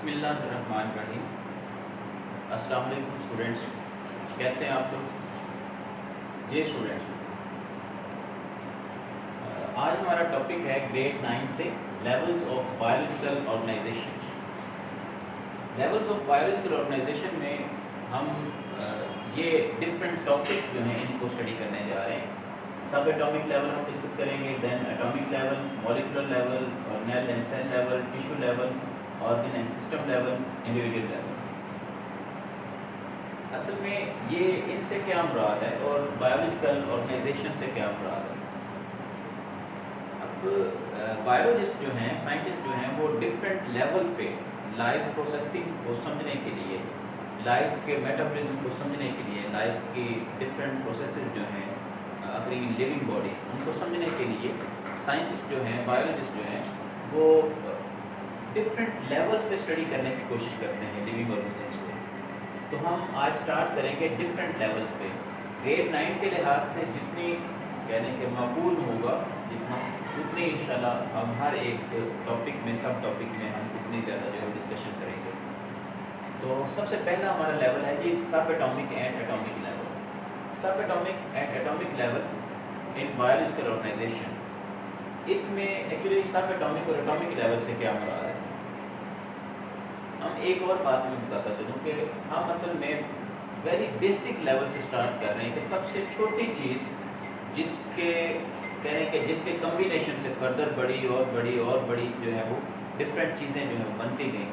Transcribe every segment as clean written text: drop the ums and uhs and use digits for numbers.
बिस्मिल्लाहिर्रहमानिर्रहीम। अस्सलाम वालेकुम स्टूडेंट्स, कैसे हैं आप लोग? ये स्टूडेंट्स, आज हमारा टॉपिक है ग्रेड 9 से levels of biological organization. Levels of biological organization में हम ये डिफरेंट टॉपिक्स जो हैं इनको स्टडी करने जा रहे हैं। सब एटॉमिक लेवल हम डिस्कस करेंगे, then atomic level, molecular level, organelle and cell level, tissue level, organ and system level, individual level. असल में ये इनसे क्या मुराद है और बायोलॉजिकल ऑर्गेनाइजेशन से क्या मुराद है। अब बायोलॉजिस्ट जो हैं, साइंटिस्ट जो हैं, वो डिफरेंट लेवल पे लाइफ प्रोसेसिंग को समझने के लिए, लाइफ के मेटाबॉलिज्म को समझने के लिए, लाइफ की डिफरेंट प्रोसेसेस जो हैं अपनी लिविंग बॉडीज, उनको समझने के लिए साइंटिस्ट जो हैं, बायोलॉजिस्ट जो हैं, वो डिफरेंट लेवल्स पे स्टडी करने की कोशिश करते हैं लिविंग ऑर्गेनिजम्स को। तो हम आज स्टार्ट करेंगे डिफरेंट लेवल्स पे। ग्रेड 9 के लिहाज से जितनी यानी कि मकबूल होगा, जितना उतनी इंशाल्लाह हम हर एक टॉपिक में, सब टॉपिक में हम उतनी ज़्यादा जो है डिस्कशन करेंगे। तो सबसे पहला हमारा लेवल है जी subatomic and atomic level. Subatomic and atomic level in biological organization. इसमें एक्चुअली सब एटॉमिक और एटॉमिक लेवल से क्या मुराद है। हम एक और बात में बताता चलूँ कि हम असल में वेरी बेसिक लेवल से स्टार्ट कर रहे हैं कि सबसे छोटी चीज़ जिसके कहने के जिसके कम्बिनेशन से फर्दर बड़ी और बड़ी और बड़ी जो है वो डिफरेंट चीज़ें जो है वो बनती गई।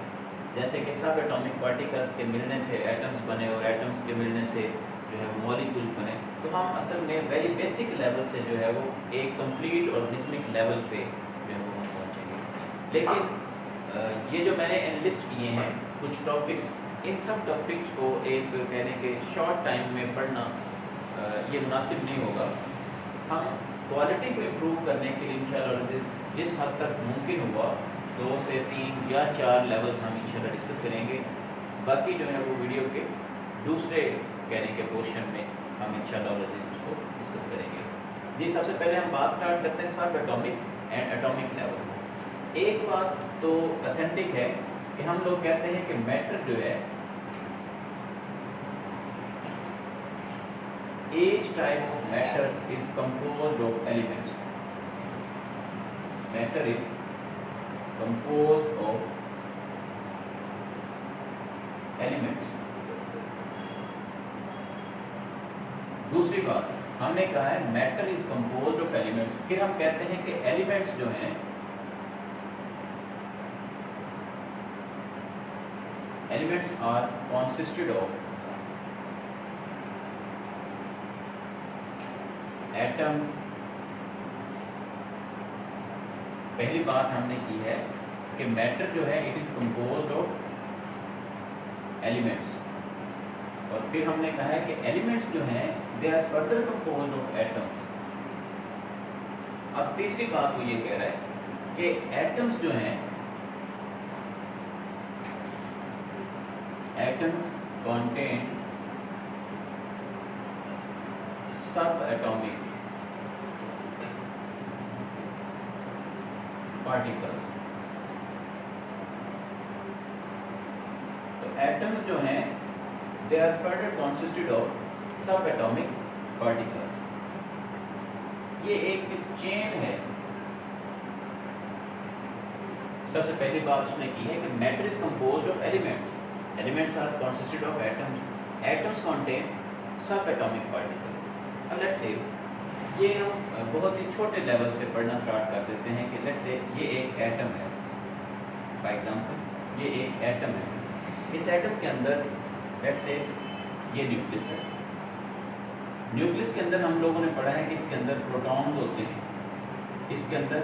जैसे कि सब एटॉमिक पार्टिकल्स के मिलने से एटम्स बने और एटम्स के मिलने से जो है वो मॉलिक्यूल्स बने। तो हम असल में वेरी बेसिक लेवल से जो है वो एक कंप्लीट ऑर्गेनिज्मिक लेवल पे जो है वो हम पहुँचेंगे। लेकिन ये जो मैंने एनलिस्ट किए हैं कुछ टॉपिक्स, इन सब टॉपिक्स को एक कहने के शॉर्ट टाइम में पढ़ना ये मुनासिब नहीं होगा। हम क्वालिटी को इम्प्रूव करने के लिए इंशाल्लाह जिस हद तक मुमकिन हुआ 2 से 3 या 4 लेवल्स हम इंशाल्लाह डिस्कस करेंगे। बाकी जो है वो वीडियो के दूसरे कहने के पोर्शन में हम इंशाल्लाह उसको डिस्कस करेंगे। जी, सबसे पहले हम बात स्टार्ट करते हैं subatomic and atomic level. एक बात तो ऑथेंटिक है कि हम लोग कहते हैं कि मैटर जो है, each type of matter is composed of elements. Matter is composed of elements. दूसरी बात हमने कहा है matter is composed of elements. फिर हम कहते हैं कि एलिमेंट्स जो हैं, elements are consisted of atoms. पहली बात हमने की है कि मैटर जो है it is composed of elements, और फिर हमने कहा है कि एलिमेंट्स जो हैं they are further composed of atoms. अब तीसरी बात वो ये कह रहा है कि एटम्स जो हैं, atoms contain subatomic particles. तो एटम्स जो हैं they are further consisted of subatomic particles. ये एक चेन है। सबसे पहली बात उसने की है कि matter is composed of elements, elements are consisted of atoms, atoms contain subatomic particle. अब लेट्स से ये हम बहुत ही छोटे लेवल से पढ़ना स्टार्ट कर देते हैं कि लेट्स से ये एक एटम है। फॉर एग्जांपल ये एक एटम है। इस एटम के अंदर लेट्स से ये न्यूक्लियस है। न्यूक्लियस के अंदर हम लोगों ने पढ़ा है कि इसके अंदर प्रोटॉन्स होते हैं, इसके अंदर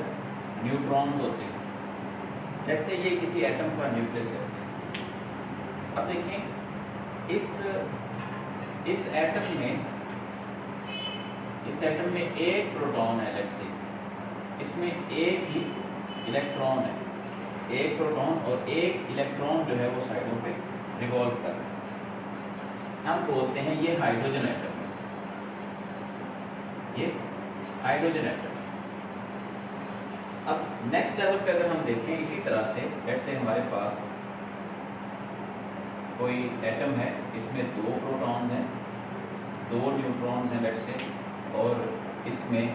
न्यूट्रॉन्स होते हैं। जैसे ये किसी एटम का न्यूक्लियस है। अब देखें इस एटम में एक प्रोटॉन है। लेट्स से इसमें एक ही इलेक्ट्रॉन है, एक प्रोटॉन और एक इलेक्ट्रॉन जो है वो साइडों पे रिवॉल्व कर रहा है। हम बोलते हैं ये हाइड्रोजन एटम है, ये हाइड्रोजन एटम। अब नेक्स्ट लेवल पे अगर हम देखें इसी तरह से, जैसे हमारे पास कोई एटम है, इसमें 2 प्रोटॉन्स हैं, 2 न्यूट्रॉन्स हैं लेट्स से, और इसमें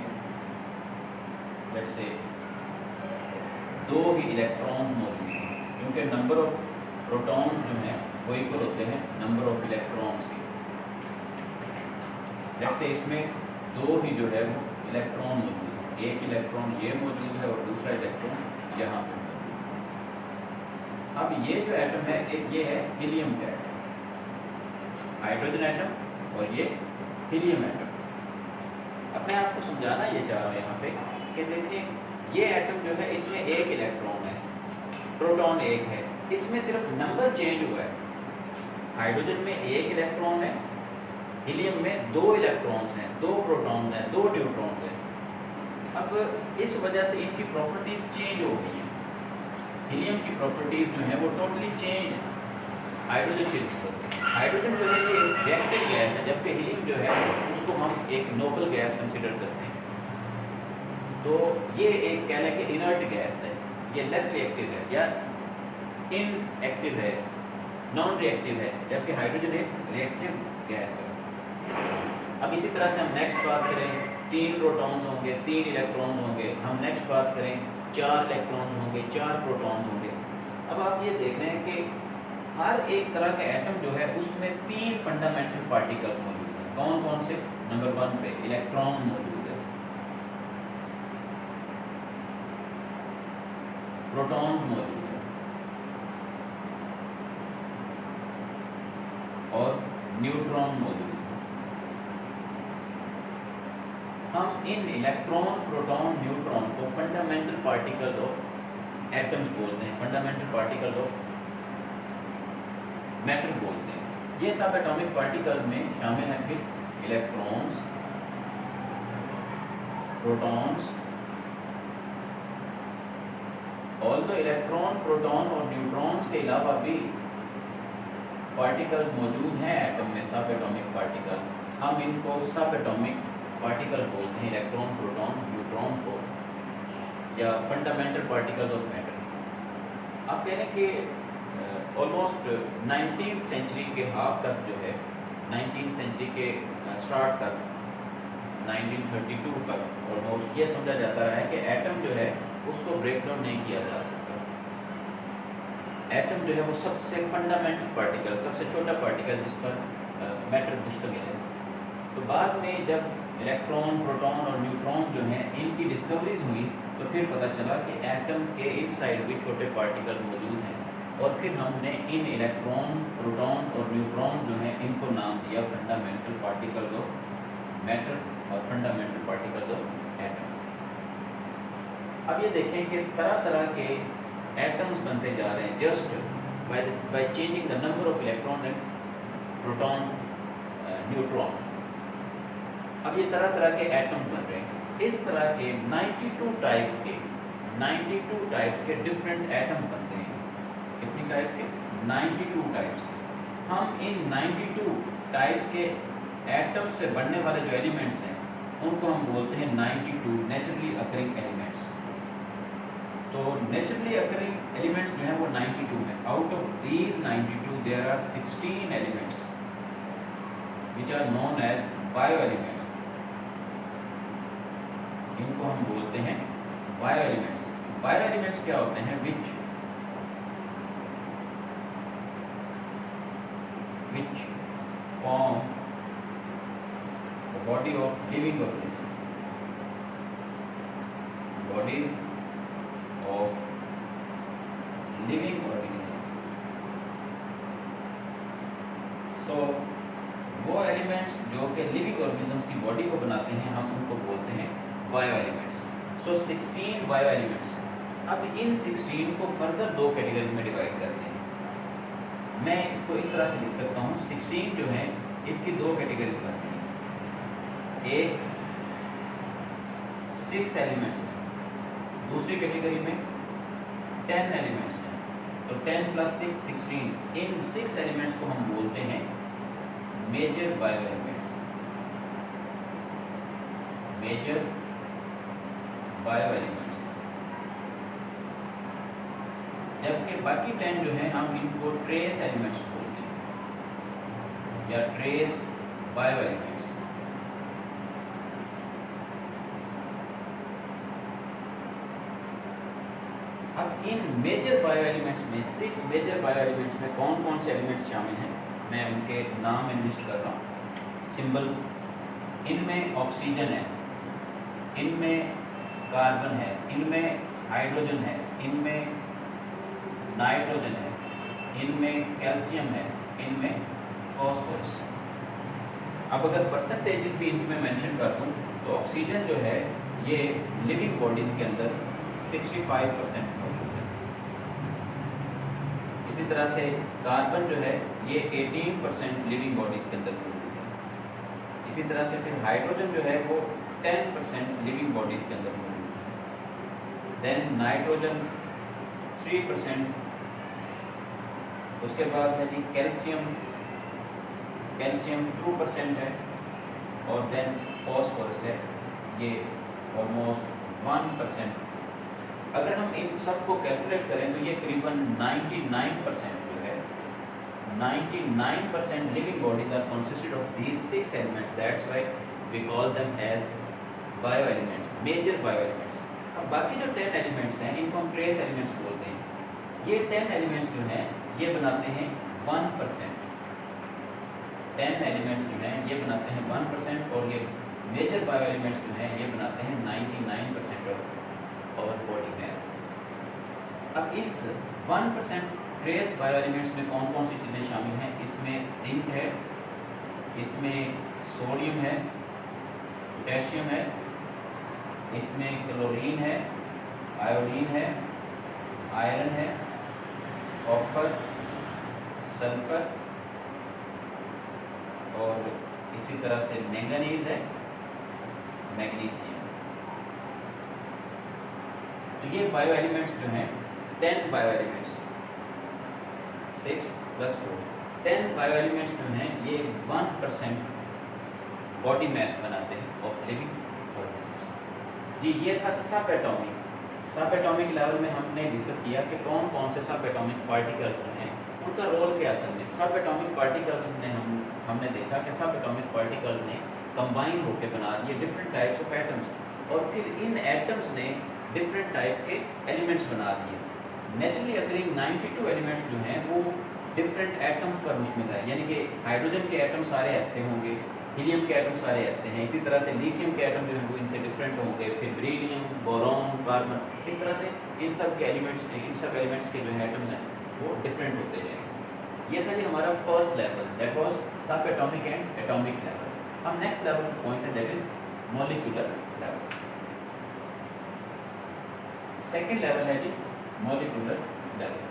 लेट्स से 2 ही इलेक्ट्रॉन्स मौजूद हैं, क्योंकि नंबर ऑफ प्रोटॉन्स जो हैं वो इक्वल होते हैं नंबर ऑफ इलेक्ट्रॉन्स के। लेट्स से इसमें 2 ही जो है वो इलेक्ट्रॉन मौजूद है, एक इलेक्ट्रॉन ये मौजूद है और दूसरा इलेक्ट्रॉन यहाँ पे मौजूद है। अब ये जो एटम है ये है हीलियम का एटम, हाइड्रोजन एटम और ये हीलियम एटम। अब मैं आपको समझाना ये चाह रहा हूँ यहाँ पे कि देखिए ये एटम जो है इसमें एक इलेक्ट्रॉन है, प्रोटॉन एक है, इसमें सिर्फ नंबर चेंज हुआ है। हाइड्रोजन में एक इलेक्ट्रॉन है, हीलियम में 2 इलेक्ट्रॉन्स हैं, 2 प्रोटॉन्स हैं, 2 न्यूट्रॉन्स हैं। अब इस वजह से इनकी प्रॉपर्टीज चेंज हो गई हैं। हीलियम की प्रॉपर्टीज जो है वो टोटली चेंज है हाइड्रोजन के निस्बत। हाइड्रोजन जो है ये रिएक्टिव गैस है, जबकि हीलियम जो है उसको हम एक नोबल गैस कंसिडर करते हैं। तो ये एक कह लें कि इनर्ट गैस है, ये लेस रिएक्टिव है या इनएक्टिव है, नॉन रिएक्टिव है, जबकि हाइड्रोजन एक रिएक्टिव गैस है। अब इसी तरह से हम नेक्स्ट बात करें, 3 प्रोटॉन्स होंगे, 3 इलेक्ट्रॉन्स होंगे। हम नेक्स्ट बात करें 4 इलेक्ट्रॉन्स होंगे, 4 प्रोटॉन्स होंगे। अब आप ये देख रहे हैं कि हर एक तरह का एटम जो है उसमें 3 फंडामेंटल पार्टिकल्स मौजूद हैं। कौन कौन से? नंबर 1 पे इलेक्ट्रॉन मौजूद है, प्रोटॉन मौजूद है और न्यूट्रॉन मौजूद है। हम इन इलेक्ट्रॉन, प्रोटॉन, न्यूट्रॉन को फंडामेंटल पार्टिकल्स ऑफ एटम्स बोलते हैं, फंडामेंटल पार्टिकल्स ऑफ मैटर बोलते हैं। ये सब एटॉमिक पार्टिकल्स में शामिल हैं फिर electrons, protons. Although electron, proton और न्यूट्रॉन्स के अलावा भी पार्टिकल्स मौजूद हैं एटम में, सब एटॉमिक पार्टिकल। हम इनको सब एटॉमिक पार्टिकल बोलते हैं, इलेक्ट्रॉन, प्रोटॉन, न्यूट्रॉन को, या फंडामेंटल पार्टिकल्स ऑफ मैटर। आप कह रहे हैं कि ऑलमोस्ट 19th सेंचुरी के हाफ तक जो है, 19th सेंचुरी के स्टार्ट तक, 1932 तक ऑलमोस्ट ये समझा जाता रहा है कि एटम जो है उसको ब्रेक डाउन नहीं किया जा सकता। एटम जो है वो सबसे फंडामेंटल पार्टिकल, सबसे छोटा पार्टिकल जिस पर मैटर मुश्तमिल है। तो बाद में जब इलेक्ट्रॉन, प्रोटॉन और न्यूट्रॉन जो हैं इनकी डिस्कवरीज हुई तो फिर पता चला कि एटम के इनसाइड भी छोटे पार्टिकल मौजूद हैं, और फिर हमने इन इलेक्ट्रॉन, प्रोटॉन और न्यूट्रॉन जो हैं इनको नाम दिया फंडामेंटल पार्टिकल्स ऑफ मैटर और फंडामेंटल पार्टिकल्स ऑफ एटम। अब ये देखें कि तरह तरह के एटम्स बनते जा रहे हैं just by changing the number of electron and proton, neutron. अब ये तरह तरह के एटम्स बन रहे हैं। इस तरह के 92 टाइप्स के डिफरेंट एटम बनते हैं। कितनी टाइप के? 92 टाइप्स के। हम इन 92 टाइप्स के एटम से बनने वाले जो एलिमेंट्स हैं उनको हम बोलते हैं 92 नेचुरली अकरिंग एलिमेंट्स। तो नेचुरली अकरिंग एलिमेंट्स जो हैं वो 92 हैं। Out of these 92 there are 16 elements which are known as bio elements. इनको हम बोलते हैं बायो एलिमेंट्स। बायो एलिमेंट्स क्या होते हैं? विच form the body of living organism, bodies of living organisms। So वो एलिमेंट्स जो कि लिविंग ऑर्गेनिजम्स की बॉडी को बनाते हैं हम उनको बोलते हैं बायो एलिमेंट्स। सो 16 बायो एलिमेंट्स। अब इन 16 को फर्दर 2 कैटेगरी में डिवाइड करते हैं। मैं इसको इस तरह से लिख सकता हूँ, 16 जो है इसकी 2 कैटेगरीज बनती हैं। एक 6 एलिमेंट्स, दूसरी कैटेगरी में 10 एलिमेंट्स हैं। तो 10 + 6 16। इन 6 एलिमेंट्स को हम बोलते हैं major bio elements, major bio elements. जबकि बाकी 10 जो हैं हम इनको ट्रेस एलिमेंट्स बोलते हैं। या ट्रेस बायो एलिमेंट्स। अब इन मेजर बायो एलिमेंट्स में 6 मेजर बायो एलिमेंट्स में कौन कौन से एलिमेंट्स शामिल हैं, मैं उनके नाम लिस्ट कर रहा हूँ, सिंबल। इनमें ऑक्सीजन है, इनमें कार्बन है, इनमें हाइड्रोजन है, इनमें नाइट्रोजन है, इनमें कैल्शियम है, इनमें फॉस्फोरस है। अब अगर परसेंटेजेस भी इनमें मेंशन कर दूँ तो ऑक्सीजन जो है ये लिविंग बॉडीज़ के अंदर 65% मौजूद है। इसी तरह से कार्बन जो है ये 18% लिविंग बॉडीज़ के अंदर मौजूद है। इसी तरह से फिर हाइड्रोजन जो है वो 10% लिविंग बॉडीज़ के अंदर मौजूद है। Then nitrogen 3%। उसके बाद है जी कैल्शियम 2% है, और देन फॉस्फोरस है ये ऑलमोस्ट 1%। अगर हम इन सब को कैलकुलेट करें तो ये करीबन 99% जो है 99% living bodies are consisted of these 6 elements. That's why we call them as bio elements, major bio elements. अब बाकी जो 10 एलिमेंट्स हैं इनको हम ट्रेस एलिमेंट्स बोलते हैं। ये 10 एलिमेंट्स जो हैं ये बनाते हैं 1%। 10 एलिमेंट्स जो हैं ये बनाते हैं 1%, और ये मेजर बायो एलिमेंट्स जो हैं ये बनाते हैं 99% ऑफ आवर बॉडी मैस। अब इस 1% ट्रेस बायो एलिमेंट्स में कौन कौन सी चीज़ें शामिल हैं? इसमें जिंक है, इसमें सोडियम है, पोटेशियम है, इसमें क्लोरीन है, आयोडीन है, आयरन है, कॉपर, सल्फर, और इसी तरह से मैंगनीज है, मैग्नीशियम। तो ये बायो एलिमेंट्स जो हैं 10 बायो एलिमेंट्स, 6 + 4 10 बायो एलिमेंट्स जो हैं ये 1% बॉडी मैस बनाते हैं ऑफ लिविंग ऑर्गेनिज्म। जी ये था सब एटॉमिक। सब एटॉमिक लेवल में हमने डिस्कस किया कि कौन कौन से सब एटॉमिक पार्टिकल्स हैं, उनका रोल क्या असल में। सब एटॉमिक पार्टिकल्स ने हमने देखा कि सब एटॉमिक पार्टिकल्स ने कंबाइन होकर बना दिए डिफरेंट टाइप्स ऑफ एटम्स, और फिर इन एटम्स ने डिफरेंट टाइप के एलिमेंट्स बना दिए। नेचुरली अकरिंग 92 एलिमेंट्स जो हैं वो डिफरेंट एटम्स पर मुश्तमिल है, यानी कि हाइड्रोजन के एटम सारे ऐसे होंगे, हीलियम के एटम सारे ऐसे हैं, इसी तरह से लिथियम के एटम जो हैं वो इनसे डिफरेंट होंगे, फिर बेरिलियम, बोरॉन, कार्बन, इस तरह से इन सब एलिमेंट्स के जो है एटम्स हैं वो डिफरेंट होते जाएंगे। ये था जी हमारा फर्स्ट लेवल, दैट वाज सब एटॉमिक एंड एटॉमिक लेवल। अब नेक्स्ट लेवल पॉइंट है that is molecular level. Second level है जी मॉलिक्यूलर लेवल।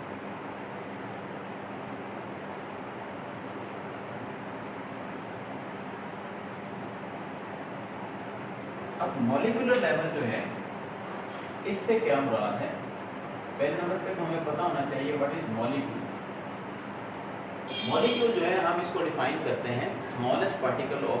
अब मॉलिक्यूलर लेवल जो है इससे क्या मुराद है? पहले नंबर पे तो हमें पता होना चाहिए व्हाट इज मॉलिक्यूल। मॉलिक्यूल जो है हम इसको डिफाइन करते हैं smallest particle of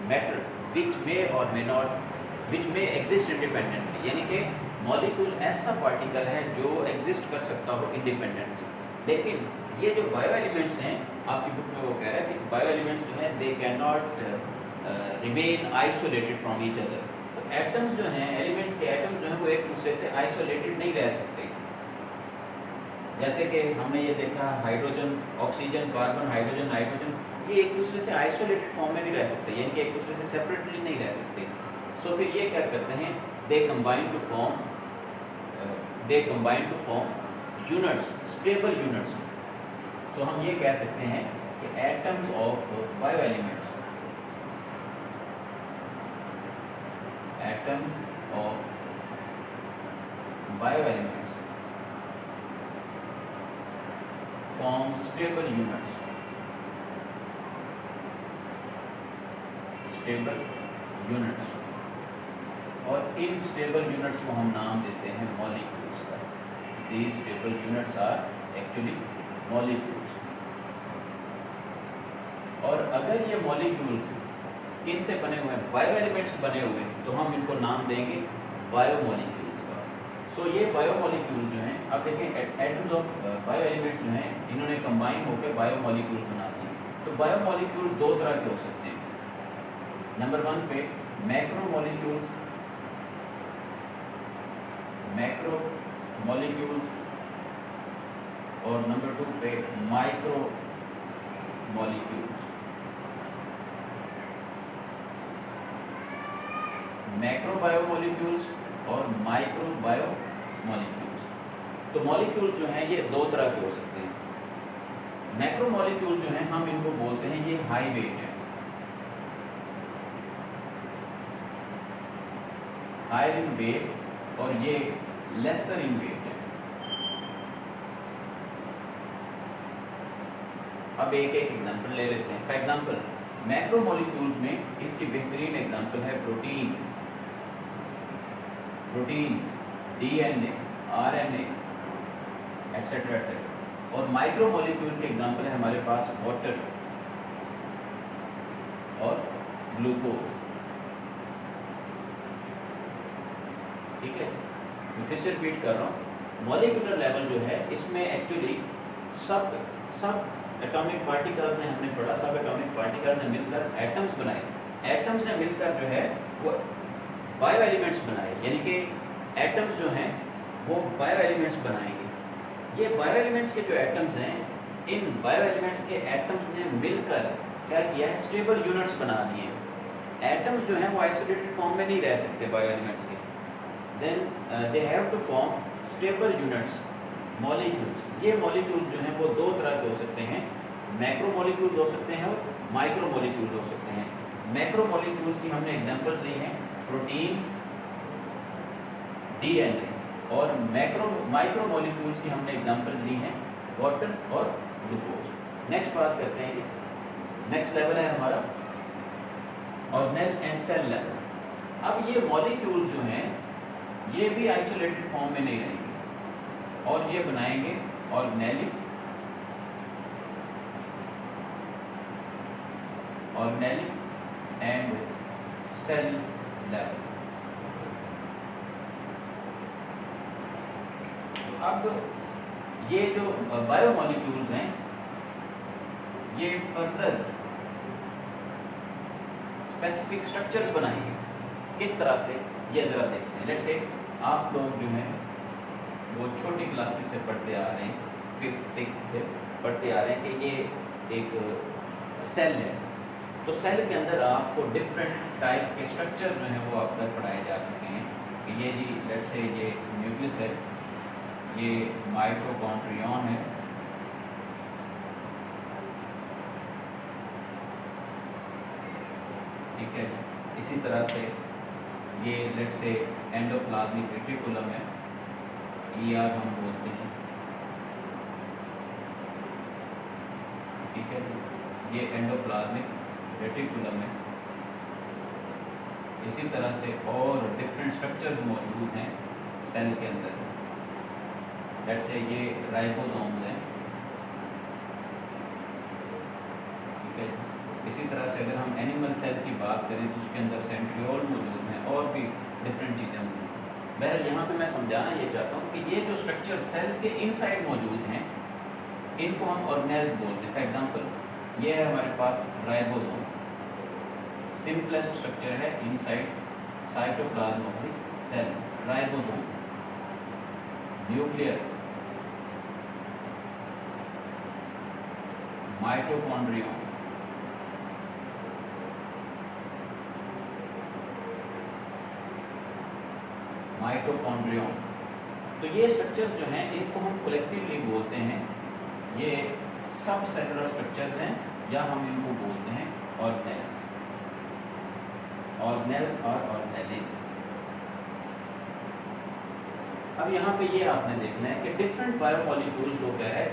matter which may exist independently, यानी कि मॉलिक्यूल ऐसा पार्टिकल है जो एग्जिस्ट कर सकता हो इंडिपेंडेंटली। लेकिन ये जो बायो एलिमेंट्स हैं आपकी बुक में वो कह रहा है कि बायो एलिमेंट्स जो हैं they can not remain isolated from each other. तो एटम्स जो हैं, एलिमेंट्स के एटम्स जो हैं वो एक दूसरे से आइसोलेटेड नहीं रह सकते। जैसे कि हमने ये देखा hydrogen, oxygen, carbon, hydrogen, nitrogen, ये एक दूसरे से आइसोलेटेड फॉर्म में नहीं रह सकते, यानी कि एक दूसरे से सेपरेटली नहीं रह सकते। सो फिर ये क्या करते हैं, they combine to form units, stable units. तो हम ये कह सकते हैं कि atoms of bio elements, atoms of bio elements form stable units, और इन स्टेबल यूनिट्स को हम नाम देते हैं मॉलिक्यूल्स का। These stable units are actually molecules। और अगर ये मॉलिक्यूल्स किन से बने हुए हैं, बायो एलिमेंट्स बने हुए हैं, तो हम इनको नाम देंगे बायोमोलिक्यूल्स का। सो ये बायोमोलिक्यूल जो हैं, आप देखें एटम्स ऑफ बायो एलिमेंट्स जो हैं इन्होंने कंबाइन होकर बायोमोलिक्यूल्स बना दिए। तो बायोमोलिक्यूल दो तरह के हो सकते हैं। नंबर 1 पे मैक्रोमोलिक्यूल्स और नंबर 2 पे माइक्रोमोलिक्यूल्स। मैक्रोबायोमोलिक्यूल्स और माइक्रोबायोमोलिक्यूल्स। तो मॉलिक्यूल्स जो हैं ये दो तरह के हो सकते हैं। मैक्रोमोलिक्यूल जो हैं हम इनको बोलते हैं ये हाई वेट है, हायर इन वेट, और ये लेसर इन वेट है। अब एक एक एग्जांपल ले लेते हैं। फॉर एग्जांपल मैक्रोमोलिक्यूल्स में इसकी बेहतरीन एग्जांपल है protein, DNA, RNA, etcetera etcetera. और माइक्रोमोलिक्यूल के एग्जांपल है हमारे पास वाटर और ग्लूकोज। ठीक है, मैं फिर से रिपीट कर रहा हूँ। मॉलिक्यूलर लेवल जो है इसमें एक्चुअली सब एटॉमिक पार्टिकल ने हमने पढ़ा, सब एटॉमिक पार्टिकल ने मिलकर एटम्स बनाए। एटम्स ने मिलकर जो है वो बायो एलिमेंट्स बनाए, यानी कि एटम्स जो हैं वो बायो एलिमेंट्स बनाएंगे। ये बायो एलिमेंट्स के जो एटम्स हैं, इन बायो एलिमेंट्स के एटम्स ने मिलकर क्या किया है, स्टेबल यूनिट्स बना लिए। एटम्स जो हैं वो आइसोलेटेड फॉर्म में नहीं रह सकते बायो एलिमेंट्स के, then they have to form stable units, molecules. ये मॉलिक्यूल्स जो हैं वो दो तरह के हो सकते हैं, मैक्रोमोलिक्यूल्स हो सकते हैं और माइक्रोमोलिक्यूल्स हो सकते हैं। मैक्रोमोलिक्यूल्स की हमने एग्जांपल्स ली हैं प्रोटीन्स, डीएनए, और माइक्रोमोलिक्यूल्स की हमने एग्जांपल्स ली हैं वाटर और ग्लूकोज। नेक्स्ट बात करते हैं, नेक्स्ट लेवल है हमारा ऑर्गेनेल एंड सेल लेवल। अब ये मॉलिक्यूल्स जो हैं ये भी आइसोलेटेड फॉर्म में नहीं रहेंगे और ये बनाएंगे ऑर्गेनेल एंड सेल लेवल। अब ये जो बायोमोलिक्यूल्स हैं ये फर्दर स्पेसिफिक स्ट्रक्चर्स बनाएंगे। किस तरह से, ये ज़रा देखते हैं। लेट्स से आप लोग जो हैं वो छोटी क्लासेस से पढ़ते आ रहे हैं, 5th 6th से पढ़ते आ रहे हैं कि ये एक सेल है। तो सेल के अंदर आपको डिफरेंट टाइप के स्ट्रक्चर जो हैं वो आप तक पढ़ाए जा चुके हैं कि ये जी लेट्स से ये न्यूक्लियस है, ये माइटोकॉन्ड्रियन है, ठीक है। इसी तरह से ये लेट्स से एंडोप्लाज्मिक रेटिकुलम है, ER हम बोलते हैं, ठीक है। ये एंडोप्लाज्मिक रेटिकुलम है। इसी तरह से और डिफरेंट स्ट्रक्चर्स मौजूद हैं सेल के अंदर। जैसे ये राइबोसोम्स हैं, ठीक है। इसी तरह से अगर हम एनिमल सेल की बात करें तो उसके अंदर सेंट्रियोल मौजूद हैं और भी डिफरेंट चीज़ें मौजूद हैं। बहरहाल यहाँ पे मैं समझाना ये चाहता हूँ कि ये जो स्ट्रक्चर सेल के इनसाइड मौजूद हैं इनको हम ऑर्गेनेल्स बोलते हैं। फॉर एग्जांपल ये है हमारे पास राइबोसोम, सिंपलेस्ट स्ट्रक्चर है inside cytoplasm of the cell, ribosome. Nucleus, mitochondrion, तो ये स्ट्रक्चर्स जो हैं इनको हम कलेक्टिवली बोलते हैं, ये सब सेलुलर स्ट्रक्चर्स हैं या हम इनको बोलते हैं ऑर्गेनेल्स और ऑर्गेनेलिस। अब यहाँ पे ये आपने देखना है कि डिफरेंट बायोमोलिक्यूल्स को क्या है,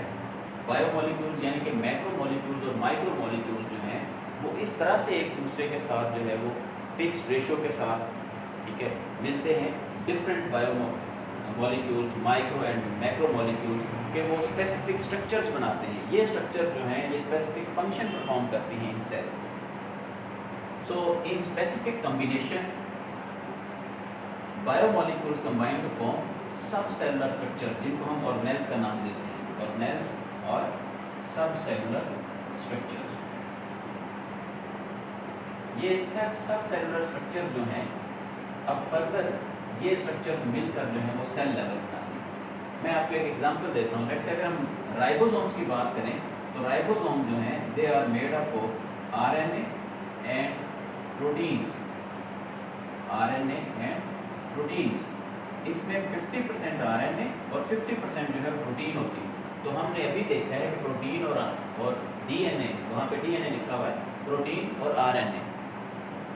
बायोमोलिक्यूल्स यानी कि मैक्रोमोलिक्यूल्स और माइक्रोमोलिक्यूल्स जो हैं वो इस तरह से एक दूसरे के साथ जो है वो फिक्स रेशो के साथ, ठीक है, मिलते हैं। Different biomolecules, micro and macromolecules के वो स्पेसिफिक स्ट्रक्चर्स बनाते हैं। ये स्ट्रक्चर जो हैं ये स्पेसिफिक फंक्शन परफॉर्म करती हैं in cells. So in specific combination biomolecules combine to form subcellular structure जिनको हम ऑर्गेनेल्स का नाम देते हैं, ऑर्गेनेल्स और सब सेलुलर स्ट्रक्चर्स। ये सब सेलुलर स्ट्रक्चर जो हैं अब फर्दर ये स्ट्रक्चर मिलकर जो है वो सेल लेवल बनाते हैं। मैं आपको एक एग्जांपल देता हूँ। जैसे अगर हम राइबोसोम्स की बात करें तो राइबोसोम जो हैं they are made up of RNA and proteins. RNA and proteins, इसमें 50% आरएनए और 50% जो है प्रोटीन होती है। तो हमने अभी देखा है कि प्रोटीन और डीएनए, वहाँ पे डीएनए लिखा हुआ है, प्रोटीन और आरएनए,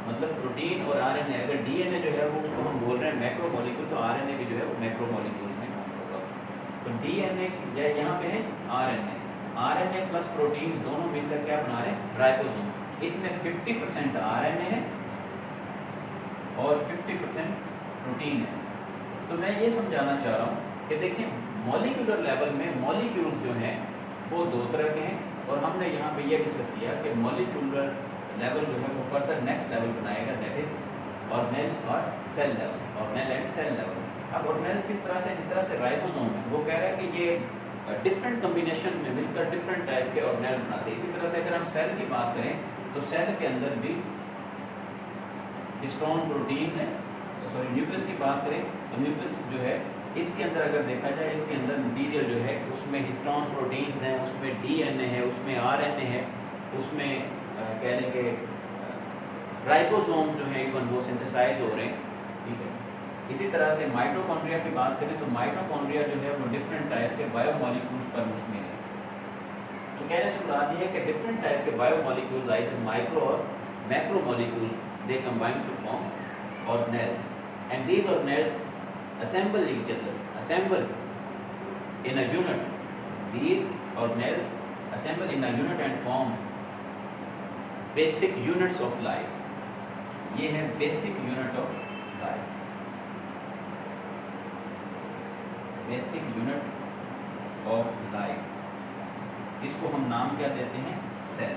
मतलब प्रोटीन और आरएनए। अगर डीएनए जो है वो उसको हम बोल रहे हैं मैक्रोमोलिक्यूल, तो आरएनए भी जो है वो मैक्रोमोलिक्यूल में काउंट होगा। तो डीएनए यहाँ पे है आरएनए, आरएनए प्लस प्रोटीन दोनों मिलकर क्या बना रहे हैं, राइबोसोम। इसमें 50% आरएनए है और 50% प्रोटीन है। तो मैं ये समझाना चाह रहा हूँ कि देखिए मॉलिक्यूलर लेवल में मॉलिक्यूल्स जो हैं वो दो तरह के हैं, और हमने यहाँ पे ये डिस्कस किया कि मॉलिक्यूलर लेवल जो है वो फर्दर नेक्स्ट लेवल बनाएगा, दैट इज ऑर्गेनेल और cell level, organelle and cell level. अब ऑर्गेनेल्स किस तरह से, जिस तरह से राइबोसोम है वो कह रहा है कि ये डिफरेंट कम्बिनेशन में मिलकर डिफरेंट टाइप के ऑर्गेनेल बनाते हैं। इसी तरह से अगर हम सेल की बात करें तो सेल के अंदर भी हिस्टोन प्रोटीन्स हैं, सॉरी न्यूक्लियस की बात करें तो न्यूक्लियस जो है इसके अंदर अगर देखा जाए, इसके अंदर मटीरियल जो है उसमें हिस्टोन प्रोटीन्स हैं, उसमें डीएनए है, उसमें आरएनए है, उसमें कह लें कि राइबोसोम जो है इवन वो सिंथेसाइज हो रहे हैं, ठीक है। इसी तरह से माइटोकॉन्ड्रिया की बात करें तो माइटोकॉन्ड्रिया जो है वो डिफरेंट टाइप के बायोमॉलिक्यूल्स पर मुश्तमिल है। तो कहने से मुराद ये है कि डिफरेंट टाइप के बायोमॉलिक्यूल्स आइदर माइक्रो और macromolecule they combine to form organelles, and these organelles assemble each other, assemble in a unit. These organelles assemble in a unit and form basic units of life. ये है basic unit of life, basic unit of life। इसको हम नाम क्या देते हैं, cell.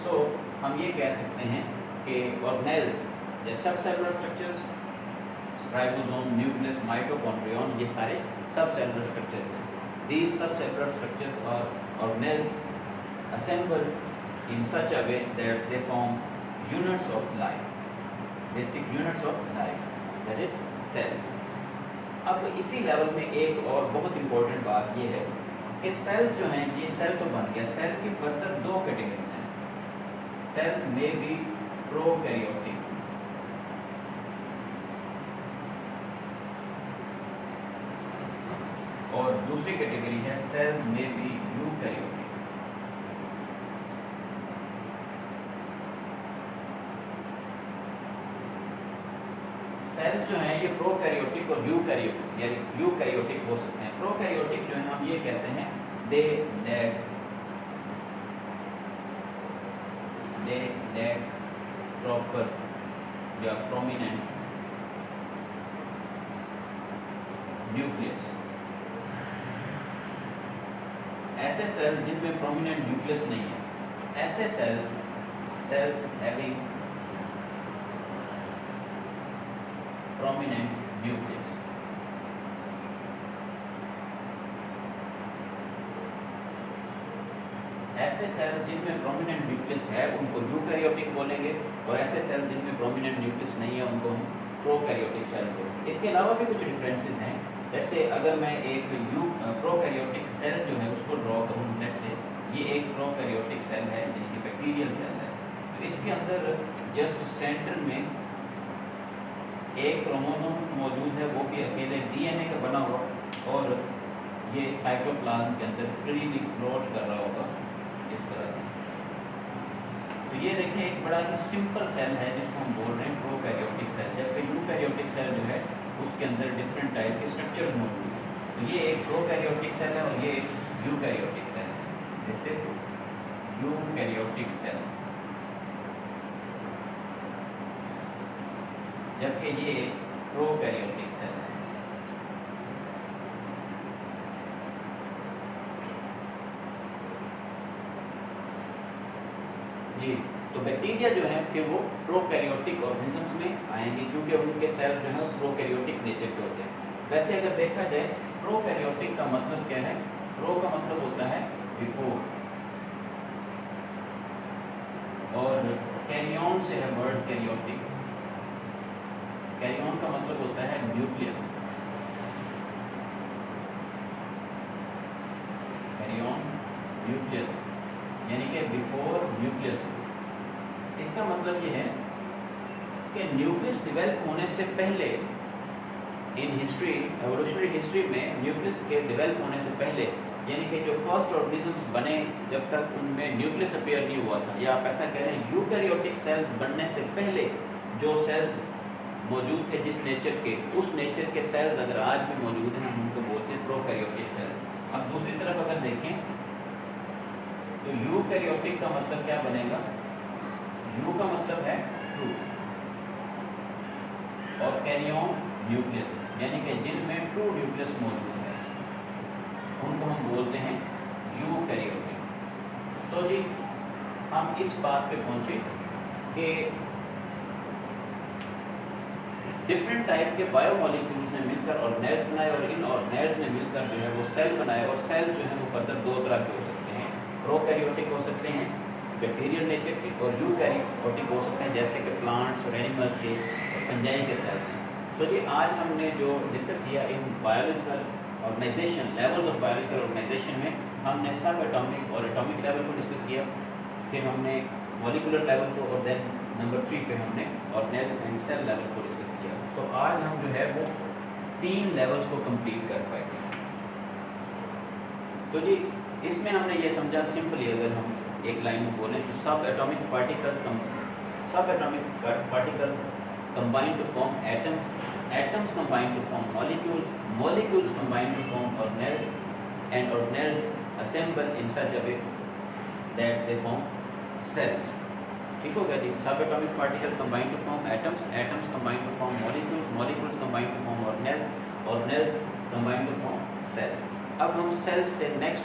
सो हम ये कह सकते हैं कि organelles subcellular structures, ribosome, nucleus, mitochondrion, ये सारे सब सेलुलर स्ट्रक्चर्स हैं। दीज सब सेलुलर स्ट्रक्चर्स और organelles assemble in such a way that they form units of life, basic units of life, that is cell. अब इसी level में एक और बहुत इंपॉर्टेंट बात ये है कि सेल्स जो हैं, ये सेल तो बन गया, सेल की फर्दर दो कैटेगरी हैं। सेल्स में भी प्रोकैरियोटिक और दूसरी कैटेगरी है सेल में भी यूकैरियोटिक। सेल्स जो हैं ये प्रोकैरियोटिक और यूकैरियोटिक, यानी यूकैरियोटिक हो सकते हैं। प्रोकैरियोटिक जो है हम ये कहते हैं दे लैक प्रॉपर या प्रोमिनेंट न्यूक्लियस। ऐसे सेल जिनमें प्रोमिनेंट न्यूक्लियस नहीं है, ऐसे सेल्स हैविंग प्रोमिनेंट न्यूक्लियस, ऐसे सेल जिनमें प्रोमिनेंट न्यूक्लियस है उनको यूकैरियोटिक बोलेंगे, और ऐसे सेल जिनमें प्रोमिनेंट न्यूक्लियस नहीं है उनको हम प्रोकैरियोटिक सेल बोलेंगे। इसके अलावा भी कुछ डिफरेंसेस हैं। जैसे अगर मैं एक प्रोकैरियोटिक सेल जो है उसको ड्रॉ करूँ, जैसे ये एक प्रोकैरियोटिक सेल है यानी कि बैक्टीरियल सेल है, तो इसके अंदर जस्ट सेंटर में एक क्रोमोसोम मौजूद है, वो भी अकेले डीएनए का बना हुआ, और ये साइटोप्लाज्म के अंदर फ्रीली फ्लोट कर रहा होगा इस तरह से। तो ये देखें एक बड़ा ही सिंपल सेल है जिसको हम बोल रहे हैं प्रोकैरियोटिक सेल, जबकि यूकैरियोटिक सेल जो है उसके अंदर डिफरेंट टाइप के स्ट्रक्चर्स मौजूद हैं। तो ये एक प्रोकैरियोटिक सेल है और ये एक यूकैरियोटिक सेल है, दिस इज यूकैरियोटिक सेल, जबकि ये प्रोकैरियोटिक सेल है। जी, तो बैक्टीरिया जो है कि वो प्रोकैरियोटिक ऑर्गेनिजम्स में आएंगे क्योंकि उनके सेल जो है प्रोकैरियोटिक नेचर के होते हैं। वैसे अगर देखा जाए प्रोकैरियोटिक का मतलब क्या है, प्रो का मतलब होता है बिफोर, और कैरियन से है वर्ड कैरियोटिक। कैरियन का मतलब होता है न्यूक्लियस। कैरियन न्यूक्लियस यानी कि बिफोर न्यूक्लियस। इसका मतलब ये है कि न्यूक्लियस डेवलप होने से पहले इन हिस्ट्री, एवोल्यूशनरी हिस्ट्री में न्यूक्लियस के डेवलप होने से पहले, यानी कि जो फर्स्ट ऑर्गेनिजम्स बने जब तक उनमें न्यूक्लियस अपीयर नहीं हुआ था, या आप ऐसा कह रहे हैं यूकैरियोटिक सेल्स बनने से पहले जो सेल्स मौजूद थे जिस नेचर के, उस नेचर के सेल्स अगर आज भी मौजूद हैं हम उनको बोलते हैं प्रोकैरियोटिक सेल्स। अब दूसरी तरफ अगर देखें तो यूकैरियोटिक का मतलब क्या बनेगा? यू का मतलब है ट्रू और कैरियन न्यूक्लियस, यानी कि जिनमें ट्रू न्यूक्लियस मौजूद है उनको हम बोलते हैं यूकैरियोटिक। तो जी हम इस बात पे पहुंचे कि डिफरेंट टाइप के बायोमोलिक्यूल्स ने मिलकर ऑर्गेनेल्स बनाए और इन ऑर्गेनेल्स ने मिलकर जो है वो सेल बनाए, और सेल जो है वो फर्दर दो तरह के हो सकते हैं, प्रोकैरियोटिक हो सकते हैं बैक्टीरियल नेचर के, और यूकैरियोटिक हो सकते हैं जैसे कि प्लांट्स और एनिमल्स के और फंजाई के सेल हैं। तो जी आज हमने जो डिस्कस किया in biological organization, levels of biological organization में हमने सब एटॉमिक और एटॉमिक लेवल को डिस्कस किया, फिर हमने मॉलिक्यूलर लेवल को, और देन नंबर 3 पे हमने ऑर्गेनेल एंड सेल लेवल को डिस्कस किया। तो आज हम जो है वो 3 लेवल्स को कंप्लीट कर पाए। तो जी इसमें हमने ये समझा, सिंपली अगर हम एक लाइन में बोलें तो सब atomic particles combine to form atoms, atoms combine to form molecules, molecules combine to form organelles, and organelles assemble in such a way that they form cells। ठीक हो गया जी। Subatomic particles combine to form atoms, atoms combine to form molecules, molecules combine to form organelles, organelles combine to form cells। अब हम sales से next